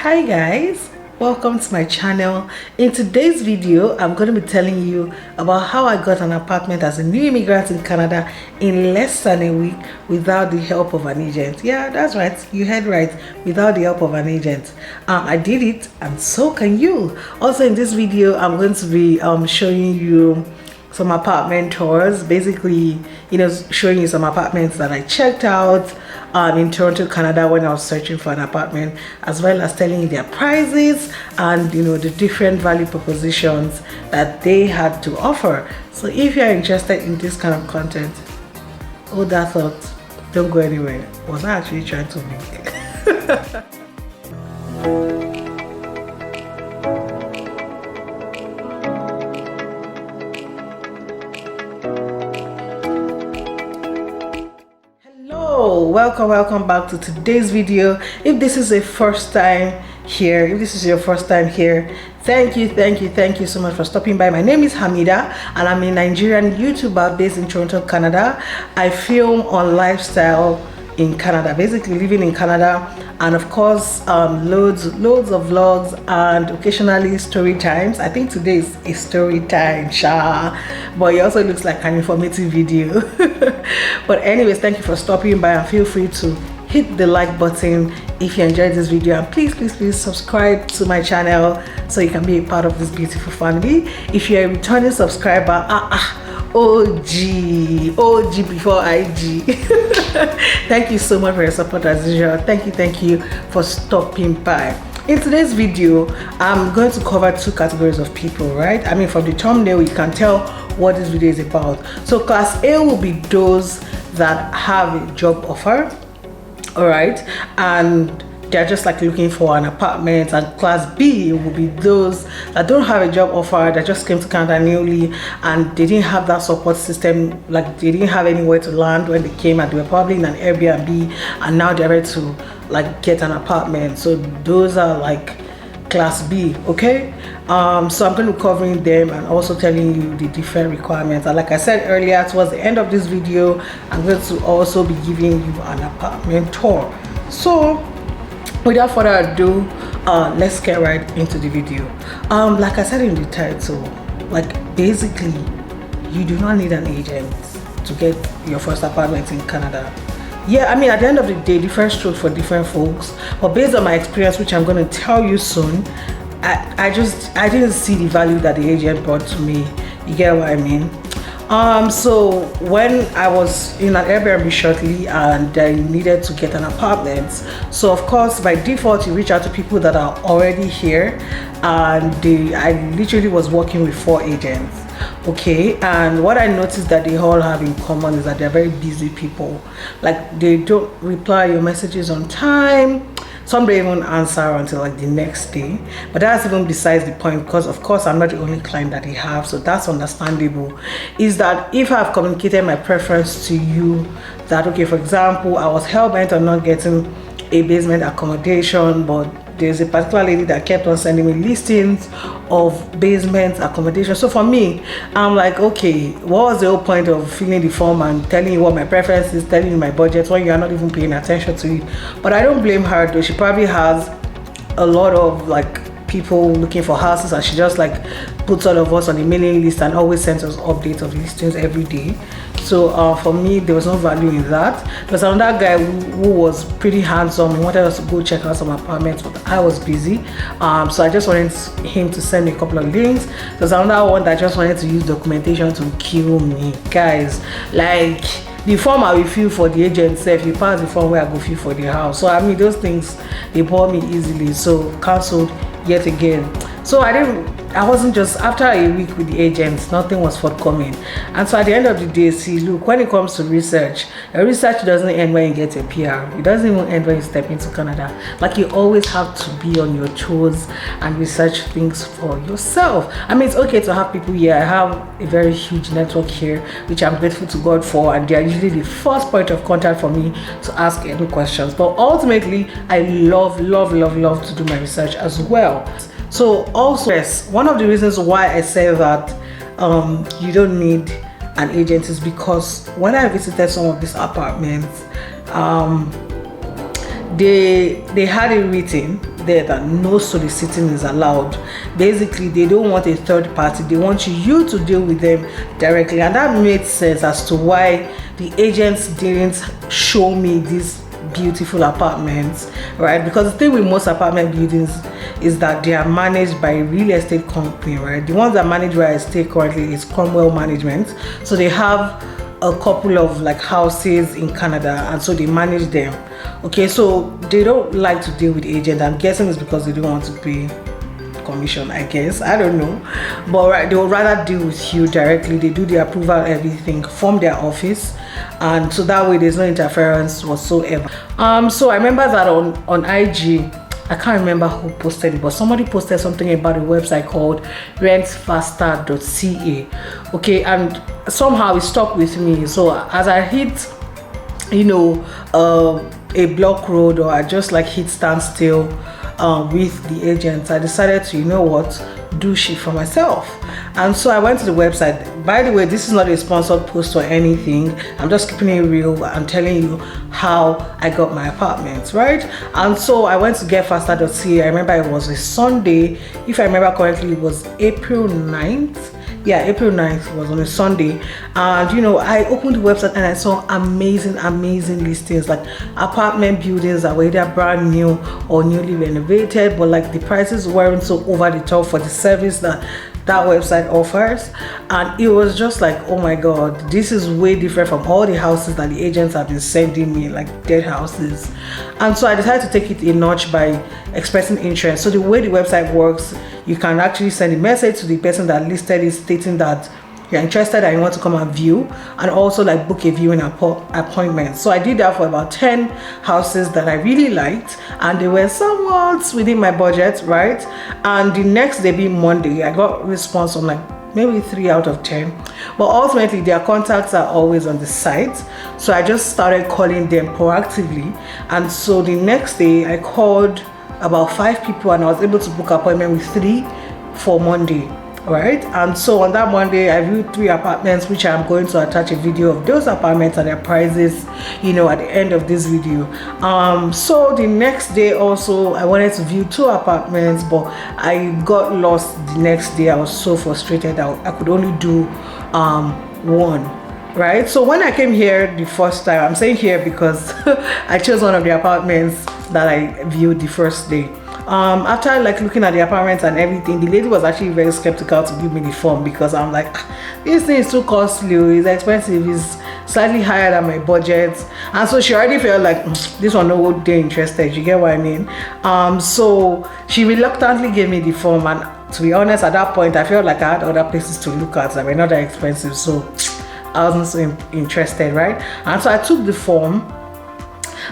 Hi guys, welcome to my channel. In today's video I'm going to be telling you about how I got an apartment as a new immigrant in Canada in less than a week without the help of an agent. Yeah, that's right, you heard right, without the help of an agent. I did it and so can you. Also in this video I'm going to be showing you some apartment tours, basically, showing you some apartments that I checked out in Toronto, Canada when I was searching for an apartment, as well as telling you their prices and the different value propositions that they had to offer. So if you're interested in this kind of content, hold that thought, don't go anywhere. Was I actually trying to make? Welcome back to today's video. If this is your first time here, thank you so much for stopping by. My name is Hamida and I'm a Nigerian YouTuber based in Toronto, Canada. I film on lifestyle in Canada, basically living in Canada, and of course loads of vlogs and occasionally story times. I think today is a story time, but it also looks like an informative video. But anyways, thank you for stopping by and feel free to hit the like button if you enjoyed this video, and please subscribe to my channel so you can be a part of this beautiful family. If you're a returning subscriber, OG before IG. Thank you so much for your support as usual. Thank you for stopping by. In today's video I'm going to cover two categories of people, right? I mean, from the thumbnail you can tell what this video is about. So class A will be those that have a job offer, all right, and they're just like looking for an apartment, and class B will be those that don't have a job offer, that just came to Canada newly and they didn't have that support system, like they didn't have anywhere to land when they came, and they were probably in an Airbnb and now they're ready to like get an apartment. So those are like class B, okay? So I'm going to be covering them and also telling you the different requirements, and like I said earlier, towards the end of this video I'm going to also be giving you an apartment tour. So without further ado, let's get right into the video. Like I said in the title, like basically you do not need an agent to get your first apartment in Canada. Yeah, I mean, at the end of the day, different strokes for different folks, but based on my experience, which I'm going to tell you soon, I didn't see the value that the agent brought to me. You get what I mean? So when I was in an Airbnb shortly and I needed to get an apartment, so of course by default you reach out to people that are already here, and I literally was working with 4 agents, okay? And what I noticed that they all have in common is that they're very busy people. Like they don't reply your messages on time. Some don't even answer until like the next day, but that's even besides the point, because of course I'm not the only client that they have, so that's understandable. Is that if I've communicated my preference to you, that okay, for example, I was hell-bent on not getting a basement accommodation, but there's a particular lady that kept on sending me listings of basement accommodation. So for me, I'm like, okay, what was the whole point of filling the form and telling you what my preference is, telling you my budget when you are not even paying attention to it? But I don't blame her though. She probably has a lot of like people looking for houses, and she just like puts all of us on the mailing list and always sends us updates of listings every day. So for me, there was no value in that. There was another guy who was pretty handsome. He wanted us to go check out some apartments, but I was busy. So I just wanted him to send me a couple of links. There's another one that just wanted to use documentation to kill me. Guys, like the form I will fill for the agent, if you pass the form where I go fill for the house. So I mean, those things, they bore me easily. So cancelled yet again. So I wasn't just, after a week with the agents, nothing was forthcoming. And so at the end of the day, see, look, when it comes to research, research doesn't end when you get a PR. It doesn't even end when you step into Canada. Like, you always have to be on your toes and research things for yourself. I mean, it's okay to have people here. I have a very huge network here, which I'm grateful to God for, and they're usually the first point of contact for me to ask any questions. But ultimately, I love to do my research as well. So also, yes, one of the reasons why I say that you don't need an agent is because when I visited some of these apartments, they had it written there that no soliciting is allowed. Basically, they don't want a third party. They want you to deal with them directly, and that made sense as to why the agents didn't show me these beautiful apartments, right? Because the thing with most apartment buildings is that they are managed by a real estate company, right? The ones that manage where I stay currently is Cromwell Management. So they have a couple of like houses in Canada, and so they manage them. Okay, so they don't like to deal with agents. I'm guessing it's because they don't want to pay commission, I guess, I don't know, but right, they would rather deal with you directly. They do the approval, everything from their office, and so that way there's no interference whatsoever. So I remember that on IG, I can't remember who posted it, but somebody posted something about a website called rentfaster.ca. okay, and somehow it stuck with me. So as I hit, you know, a block road, or I just like hit standstill with the agents, I decided to, you know what, do shit for myself. And so I went to the website. By the way, this is not a sponsored post or anything. I'm just keeping it real and telling you how I got my apartment, right? And so I went to getfaster.ca. I remember it was a Sunday. If I remember correctly, it was April 9th. Yeah, April 9th was on a Sunday. And you know, I opened the website and I saw amazing listings, like apartment buildings that were either brand new or newly renovated, but like the prices weren't so over the top for the service that website offers. And it was just like, oh my god, this is way different from all the houses that the agents have been sending me, like dead houses. And so I decided to take it a notch by expressing interest. So the way the website works, you can actually send a message to the person that listed it stating that you're interested and you want to come and view, and also like book a viewing appointment. So I did that for about 10 houses that I really liked, and they were somewhat within my budget, right? And the next day, being Monday, I got response on like maybe 3 out of 10, but ultimately their contacts are always on the site. So I just started calling them proactively, and so the next day I called about 5 people and I was able to book an appointment with 3 for Monday, right? And so on that Monday I viewed 3 apartments, which I'm going to attach a video of those apartments and their prices, you know, at the end of this video. So the next day also I wanted to view 2 apartments, but I got lost the next day. I was so frustrated that I could only do 1, right? So when I came here the first time, I'm saying here because I chose one of the apartments that I viewed the first day. After like looking at the apartments and everything, the lady was actually very skeptical to give me the form, because I'm like, this thing is too costly, it's expensive, it's slightly higher than my budget. And so she already felt like this one no they're interested, you get what I mean? So she reluctantly gave me the form, and to be honest, at that point I felt like I had other places to look at that were not that expensive, so I wasn't so interested, right? And so I took the form.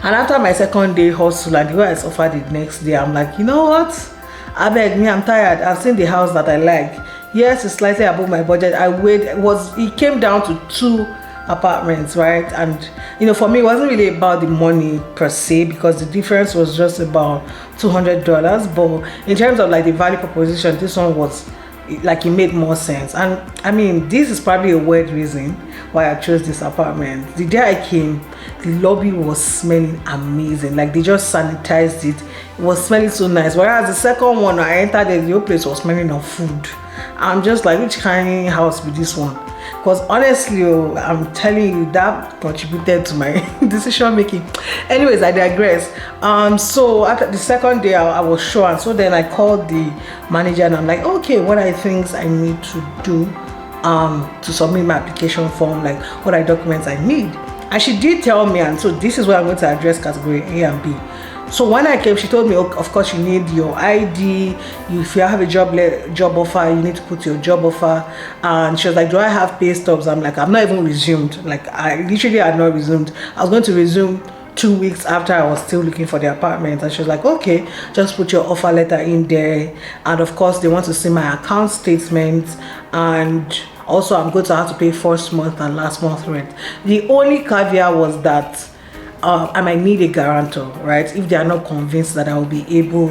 And after my second day hustle and the way I suffered the next day, I'm like, you know what? I beg me, I'm tired. I've seen the house that I like. Yes, it's slightly above my budget. It came down to 2 apartments, right? And you know, for me, it wasn't really about the money per se, because the difference was just about $200. But in terms of like the value proposition, this one was like, it made more sense. And I mean, this is probably a weird reason why I chose this apartment. The day I came, the lobby was smelling amazing. Like they just sanitized it. It was smelling so nice. Whereas the second one, I entered the whole place was smelling of food. I'm just like, which kind of house with this one? Because honestly, I'm telling you, that contributed to my decision making. Anyways, I digress. So after the second day, I was sure, and so then I called the manager and I'm like, okay, what are the things I need to do to submit my application form, like what are the documents I need? And she did tell me, and so this is where I'm going to address category A and B. So when I came, she told me, of course, you need your ID. If you have a job offer, you need to put your job offer. And she was like, do I have pay stubs? I'm like, I've not even resumed. Like, I literally had not resumed. I was going to resume 2 weeks after I was still looking for the apartment. And she was like, okay, just put your offer letter in there. And of course, they want to see my account statement. And also, I'm going to have to pay first month and last month rent. The only caveat was that I might need a guarantor, right? If they are not convinced that I will be able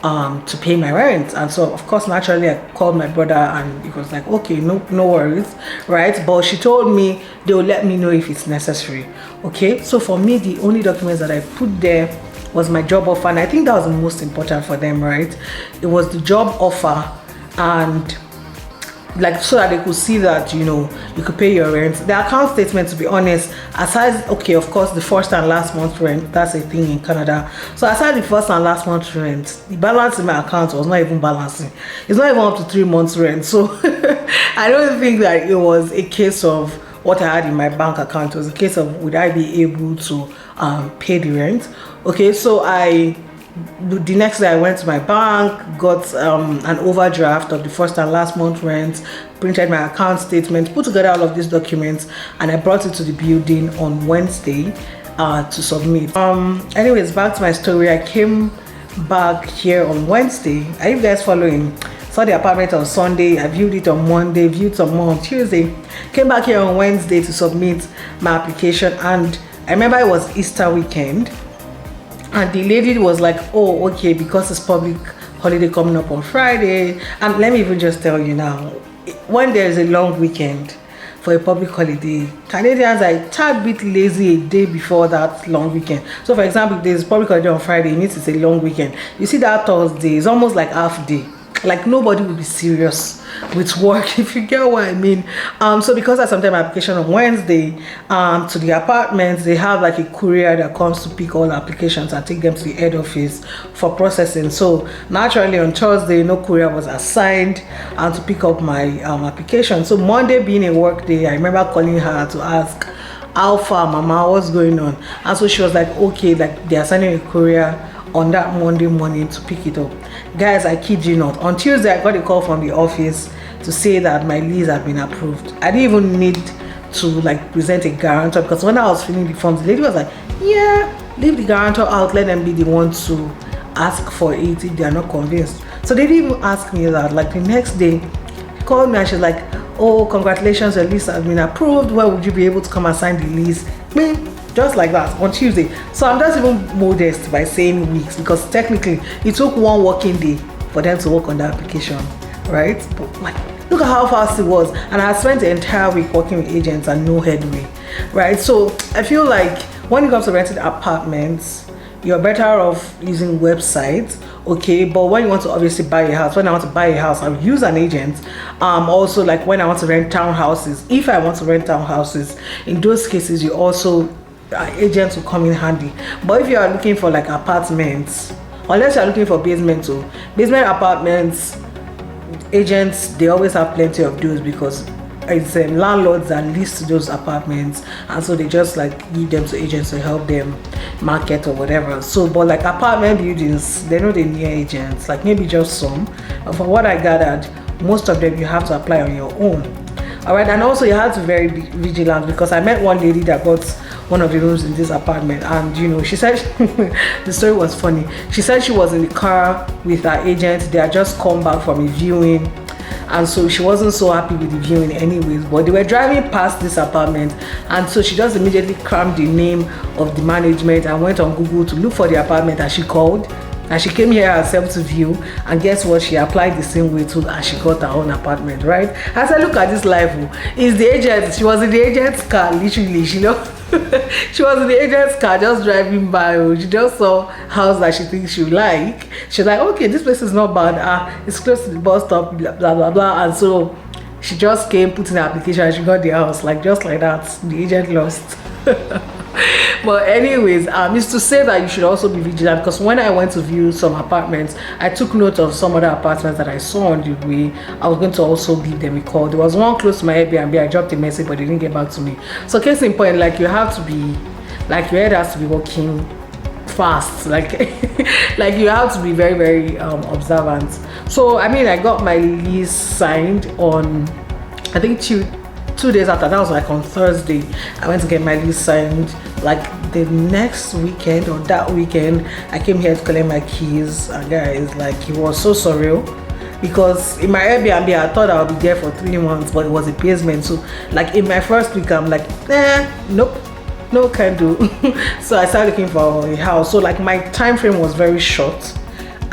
to pay my rent. And so of course, naturally, I called my brother and he was like, okay, no worries, right? But she told me they will let me know if it's necessary. Okay, so for me, the only documents that I put there was my job offer, and I think that was the most important for them, right? It was the job offer, and like so that they could see that, you know, you could pay your rent. The account statement, to be honest, aside, okay, of course, the first and last month rent, that's a thing in Canada. So aside the first and last month rent, the balance in my account was not even balancing. It's not even up to 3 months rent. So I don't think that it was a case of what I had in my bank account. It was a case of, would I be able to pay the rent? Okay, so the next day I went to my bank, got an overdraft of the first and last month rent, printed my account statement, put together all of these documents, and I brought it to the building on Wednesday to submit. Anyways, back to my story. I came back here on Wednesday. Are you guys following? Saw the apartment on Sunday, I viewed it on Monday, viewed some more on Tuesday, came back here on Wednesday to submit my application. And I remember it was Easter weekend, and the lady was like, oh, okay, because it's public holiday coming up on Friday. And let me even just tell you now, when there's a long weekend for a public holiday, Canadians are a tad bit lazy a day before that long weekend. So for example, if there's public holiday on Friday, it means it's a long weekend. You see that Thursday, it's almost like half day. Like nobody will be serious with work, if you get what I mean. So because I submitted my application on Wednesday to the apartments, they have like a courier that comes to pick all applications and take them to the head office for processing. So naturally on Thursday, no courier was assigned to pick up my application. So Monday being a work day, I remember calling her to ask, how far, mama, what's going on? And so she was like, okay, like they're sending a courier on that Monday morning to pick it up. Guys, I kid you not, on Tuesday I got a call from the office to say that my lease had been approved. I didn't even need to like present a guarantor, because when I was filling the forms, the lady was like, yeah, leave the guarantor out, let them be the ones to ask for it if they are not convinced. So they didn't even ask me that. Like the next day she called me and she's like, oh, congratulations, your lease has been approved, when would you be able to come and sign the lease? Just like that on Tuesday. So I'm just even modest by saying weeks, because technically it took 1 working day for them to work on the application, right? But like, look at how fast it was, and I spent the entire week working with agents and no headway, right? So I feel like when it comes to renting apartments, you're better off using websites, okay? But when you want to obviously buy a house, when I want to buy a house, I'll use an agent. Also, like when I want to rent townhouses, if I want to rent townhouses, in those cases you also agents will come in handy. But if you are looking for like apartments, unless you are looking for basement apartments, agents, they always have plenty of those, because it's landlords that lease those apartments, and so they just like give them to agents to help them market or whatever. So but like apartment buildings, they know they need agents, like maybe just some, but from what I gathered, most of them you have to apply on your own. All right, and also you have to be very vigilant, because I met one lady that got one of the rooms in this apartment, and you know, she said the story was funny. She said she was in the car with her agent, they had just come back from a viewing, and so she wasn't so happy with the viewing anyways, but they were driving past this apartment, and so she just immediately crammed the name of the management and went on Google to look for the apartment, and she called. And she came here herself to view, and guess what? She applied the same way too, and she got her own apartment, right? As I look at this life, is the agent, she was in the agent's car, literally, you know. She was in the agent's car just driving by. She just saw a house that she thinks she would like. She's like, okay, this place is not bad. It's close to the bus stop, blah, blah, blah. And so she just came, put in the application, and she got the house, like just like that. The agent lost. But anyways, it's to say that you should also be vigilant, because when I went to view some apartments, I took note of some other apartments that I saw on the way. I was going to also give them a call. There was one close to my Airbnb. I dropped a message, but they didn't get back to me. So case in point, like you have to be, like your head has to be working fast, like like you have to be very, very observant. So I mean, I got my lease signed on, I think 2 days after. That was like on Thursday. I went to get my lease signed. Like the next weekend or that weekend, I came here to collect my keys, and guys, like it was so surreal, because in my Airbnb I thought I would be there for 3 months, but it was a basement. So like in my first week I'm like, nope, no can do. So I started looking for a house. So like my time frame was very short,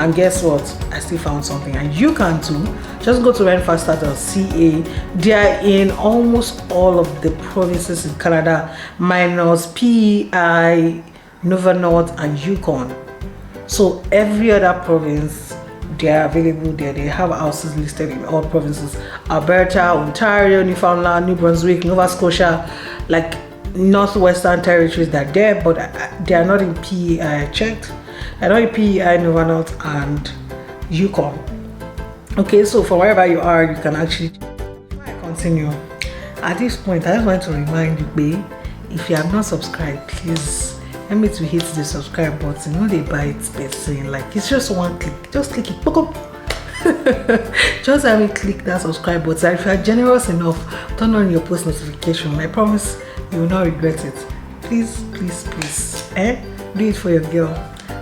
and guess what, I still found something, and you can too. Just go to rentfaster.ca. They are in almost all of the provinces in Canada minus PEI, Nova North and Yukon. So every other province, they are available there. They have houses listed in all provinces: Alberta, Ontario, Newfoundland, New Brunswick, Nova Scotia, like Northwestern Territories. They're there, but they are not in PEI. I checked. They're not in PEI, Nova North, and Yukon. Okay, so from wherever you are, you can actually. Before I continue, at this point, I just want to remind you, babe, if you have not subscribed, please help me to hit the subscribe button. You know they buy it person, like it's just one click. Just click it. Just have me click that subscribe button. If you are generous enough, turn on your post notification. I promise you will not regret it. Please, please, please. Do it for your girl.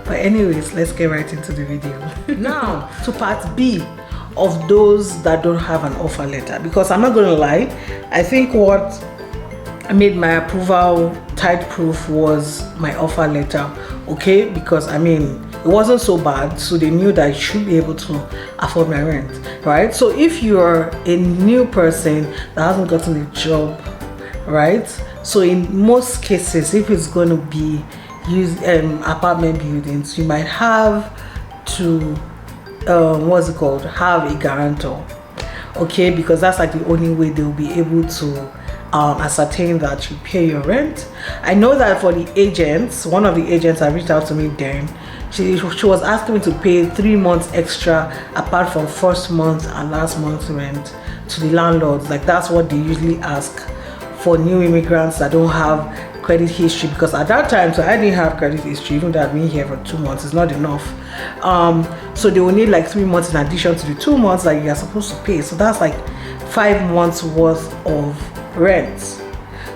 But anyways, let's get right into the video. Now to part B of those that don't have an offer letter, because I'm not gonna lie, I think what made my approval tide proof was my offer letter. Okay, because I mean it wasn't so bad, so they knew that I should be able to afford my rent, right? So if you're a new person that hasn't gotten a job, right, so in most cases, if it's going to be apartment buildings, you might have to have a guarantor. Okay, because that's like the only way they'll be able to ascertain that you pay your rent. I know that for the agents, one of the agents that reached out to me then, she was asking me to pay 3 months extra apart from first month and last month's rent to the landlords. Like that's what they usually ask for new immigrants that don't have credit history, because at that time, so I didn't have credit history, even though I've been here for 2 months. It's not enough. So they will need like 3 months in addition to the 2 months that you are supposed to pay. So that's like 5 months worth of rent.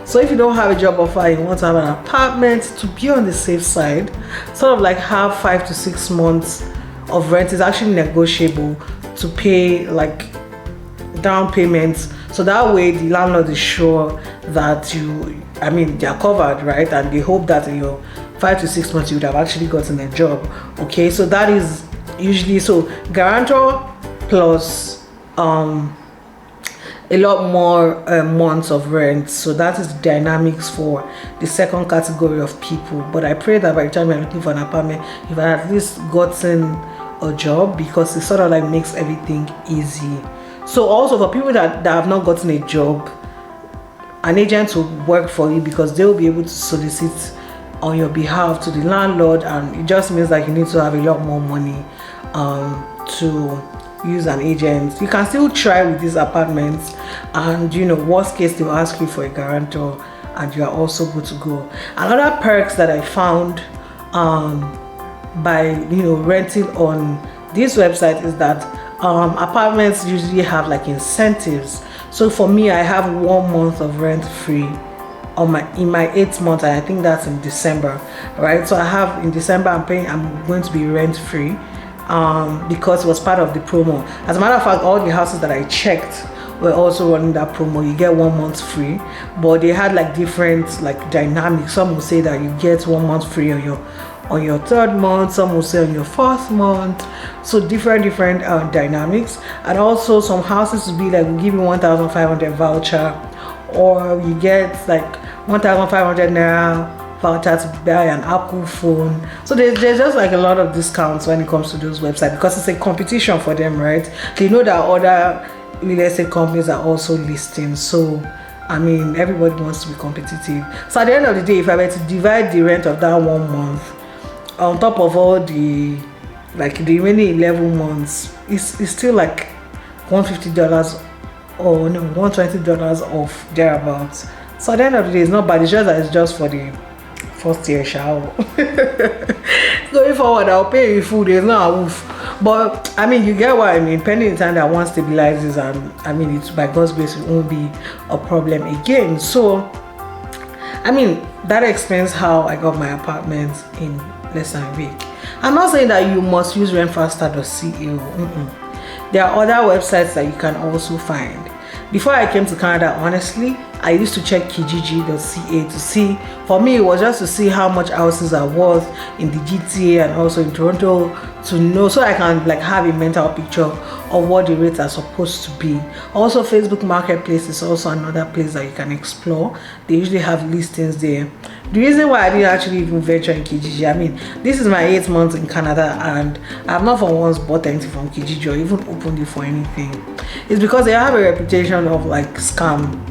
So if you don't have a job offer, you want to have an apartment, to be on the safe side, sort of like have 5 to 6 months of rent is actually negotiable to pay like down payments. So that way the landlord is sure that they are covered, right? And they hope that in your 5 to 6 months you would have actually gotten a job. Okay, so that is usually, so guarantor plus a lot more months of rent. So that is the dynamics for the second category of people. But I pray that by the time you're looking for an apartment, you've at least gotten a job, because it sort of like makes everything easy. So also for people that have not gotten a job, an agent will work for you, because they will be able to solicit on your behalf to the landlord, and it just means that you need to have a lot more money to use an agent. You can still try with these apartments, and worst case they'll ask you for a guarantor and you are also good to go. Another perks that I found by renting on this website is that apartments usually have like incentives. So for me, I have 1 month of rent free in my 8th month, and I think that's in December, right? So I have in December, I'm going to be rent free because it was part of the promo. As a matter of fact, all the houses that I checked were also running that promo. You get 1 month free, but they had like different like dynamics. Some will say that you get 1 month free on your 3rd month, some will say on your 4th month. So different dynamics. And also some houses will be like, we'll give you 1,500 voucher, or you get like 1,500 naira voucher to buy an Apple phone. So there's just like a lot of discounts when it comes to those websites, because it's a competition for them, right? They know that other real estate companies are also listing, so I mean everybody wants to be competitive. So at the end of the day, if I were to divide the rent of that 1 month on top of all the the remaining 11 months, it's still like $150 or no, $120 off thereabouts. So at the end of the day, it's not bad. It's just that it's just for the first year shower. Going forward, I'll pay you full. There's no woof. But I mean, you get what I mean. Pending the time that one stabilizes, and I mean, it's by God's grace, it won't be a problem again. So I mean, that explains how I got my apartment in less than a week. I'm not saying that you must use rentfaster.co. There are other websites that you can also find. Before I came to Canada, honestly, I used to check kijiji.ca to see. For me, it was just to see how much houses are worth in the GTA and also in Toronto, to know, so I can like have a mental picture of what the rates are supposed to be. Also, Facebook Marketplace is also another place that you can explore. They usually have listings there. The reason why I didn't actually even venture in Kijiji, I mean, this is my 8th month in Canada and I've not for once bought anything from Kijiji or even opened it for anything. It's because they have a reputation of like scam.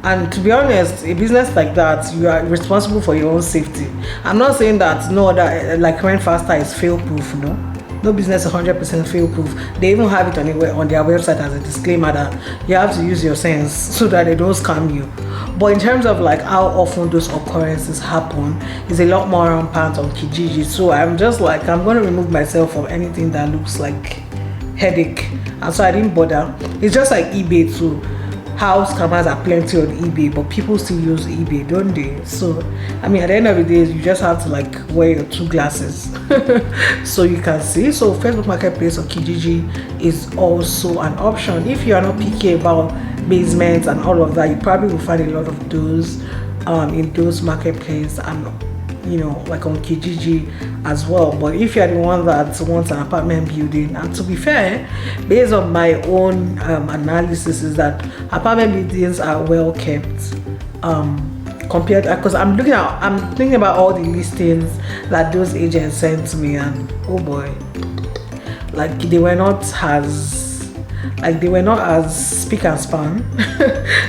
And to be honest, a business like that, you are responsible for your own safety. I'm not saying that no other, like Rent Faster is fail proof, no. No business is 100% fail proof. They even have it on their website as a disclaimer that you have to use your sense so that they don't scam you. But in terms of like how often those occurrences happen, is a lot more rampant on Kijiji. So I'm just like, I'm going to remove myself from anything that looks like headache. And so I didn't bother. It's just like eBay too. House scammers are plenty on eBay, but people still use eBay, don't they? So I mean, at the end of the day, you just have to like wear your 2 glasses so you can see. So Facebook Marketplace or Kijiji is also an option if you are not picky about basements and all of that. You probably will find a lot of those in those marketplace and, you know, like on Kijiji as well. But if you're the one that wants an apartment building, and to be fair, based on my own analysis, is that apartment buildings are well kept compared, because I'm thinking about all the listings that those agents sent to me, and oh boy, like they were not as speak and span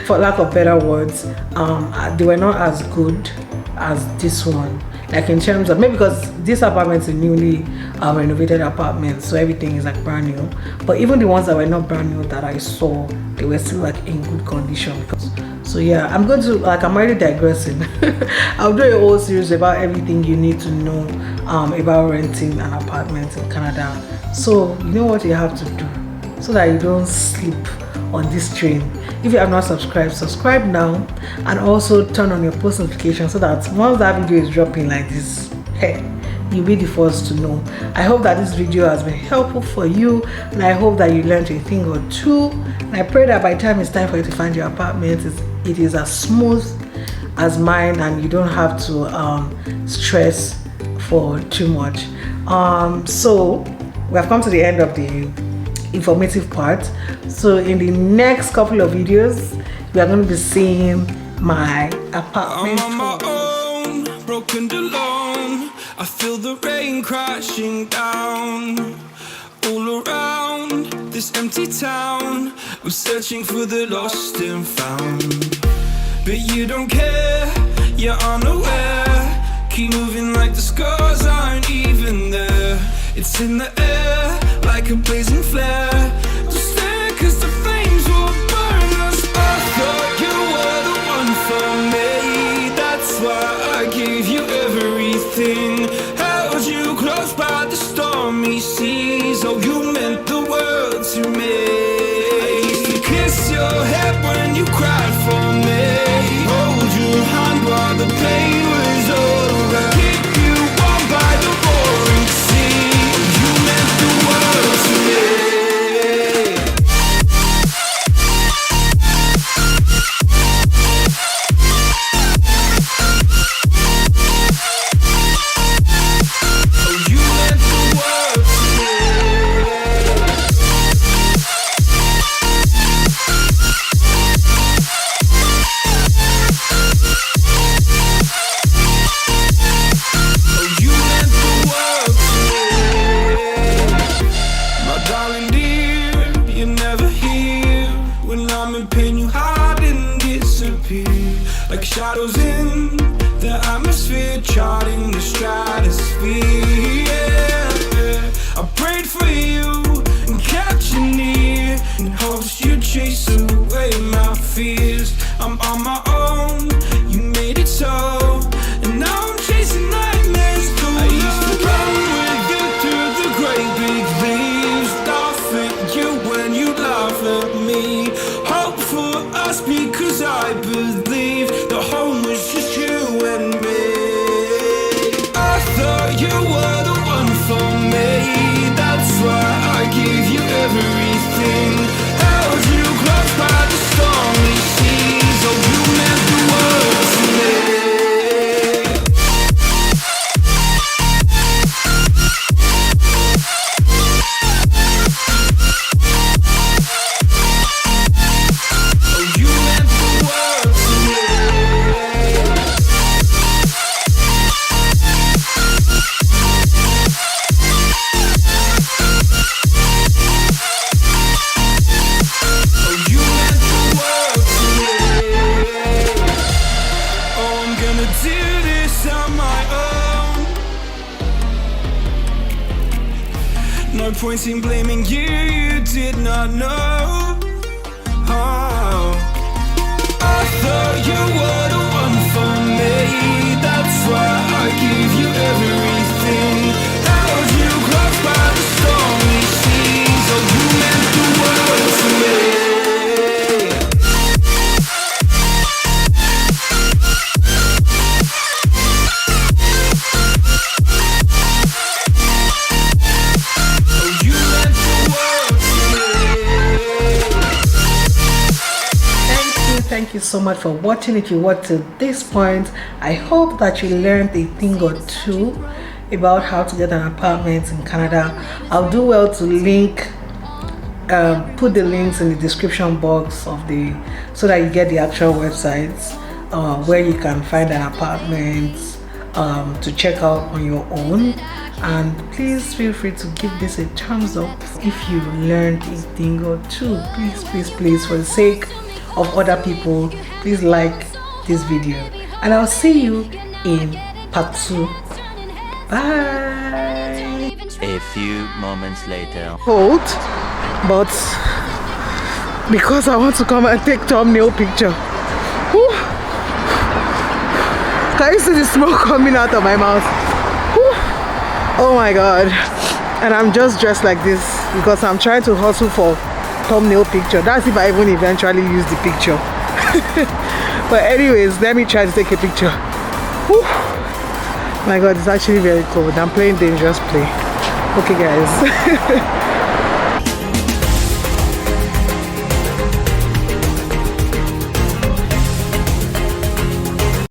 for lack of better words. They were not as good as this one, like in terms of, maybe because this apartment is a newly renovated apartment, so everything is like brand new. But even the ones that were not brand new that I saw, they were still like in good condition. Because, so yeah, I'm going to, like, I'm already digressing. I'll do a whole series about everything you need to know about renting an apartment in Canada. So you know what you have to do so that you don't sleep on this train. If you have not subscribed, subscribe now, and also turn on your post notifications so that once that video is dropping like this, hey, you'll be the first to know. I hope that this video has been helpful for you, and I hope that you learned a thing or two, and I pray that by the time it's time for you to find your apartment, it is as smooth as mine and you don't have to stress for too much. So we have come to the end of the informative part. So in the next couple of videos, we are going to be seeing my apartment. I'm on my own, broken alone. I feel the rain crashing down all around this empty town. I'm searching for the lost and found, but you don't care, you're unaware. Keep moving like the scars aren't even there. It's in the air like a blazing flare. Don't stare, cause the flames will burn us. I thought you were the one for me. That's why I gave you everything. Held you close by the stormy seas. Oh, you meant the world to me. I used to kiss your head when you cried for me. Hold your hand while the pain was over. Keep you warm by the roaring sea. Like shadows in the atmosphere, charting the stratosphere. Yeah. I prayed for you and kept you near in hopes you'd chase away my fears. I'm on my own, you made it so, and now I'm chasing nightmares through. I used to run with you through the great big leaves, laugh at you when you laugh at me. Hope for us because I believe the home was just you and me. point in blaming you, you did not know. Oh, I thought you were the one for me. That's why I give you everything. Held you close by the stormy seas. Oh, you meant the world to me. Thank you so much for watching. If you watched to this point, I hope that you learned a thing or two about how to get an apartment in Canada. I'll do well to link put the links in the description box of the so that you get the actual websites where you can find an apartment to check out on your own. And please feel free to give this a thumbs up if you learned a thing or two. Please, for the sake of other people, please like this video, and I'll see you in part 2. Bye. A few moments later. Cold, but because I want to come and take thumbnail picture. Whew. Can you see the smoke coming out of my mouth? Whew. Oh my god. And I'm just dressed like this because I'm trying to hustle for thumbnail picture. That's if I even eventually use the picture. But anyways, let me try to take a picture. Whew. My god, it's actually very cold. I'm playing dangerous play. Okay guys.